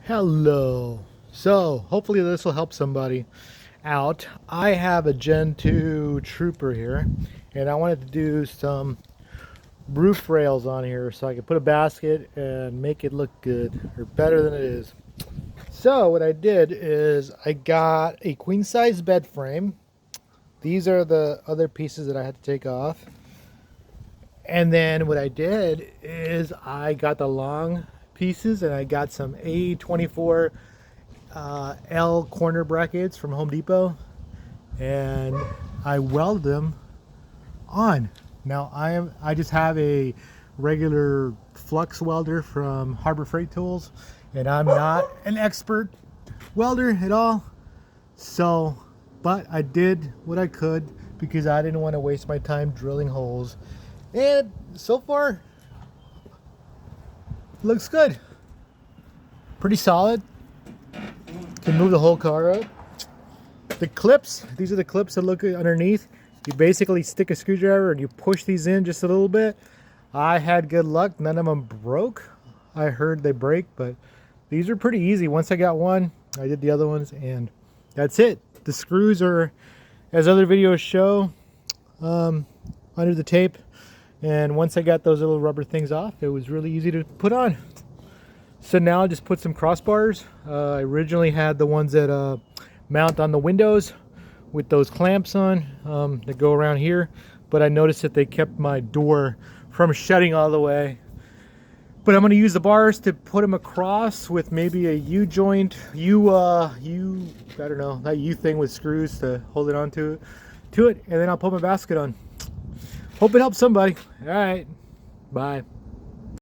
Hello. So hopefully this will help somebody out. I have a Gen 2 Trooper here, and I wanted to do some roof rails on here so I could put a basket and make it look good, or better than it is. So what I did is I got a queen size bed frame. These are the other pieces that I had to take off. And then what I did is I got the long pieces and I got some A24 L corner brackets from Home Depot, and I welded them on. Now I just have a regular Flux welder from Harbor Freight Tools, and I'm not an expert welder at all. So, but I did what I could because I didn't want to waste my time drilling holes. And so far, looks good. Pretty solid. Can move the whole car up. The clips, these are the clips that look underneath. You basically stick a screwdriver and you push these in just a little bit. I had good luck. None of them broke. I heard they break, but these are pretty easy. Once I got one, I did the other ones, and that's it. The screws are, as other videos show, under the tape. And once I got those little rubber things off, it was really easy to put on. So now I'll just put some crossbars. I originally had the ones that mount on the windows with those clamps on that go around here, but I noticed that they kept my door from shutting all the way. But I'm going to use the bars to put them across with maybe a U-joint, I don't know, that U thing with screws to hold it onto it, and then I'll put my basket on. Hope it helps somebody. All right, bye.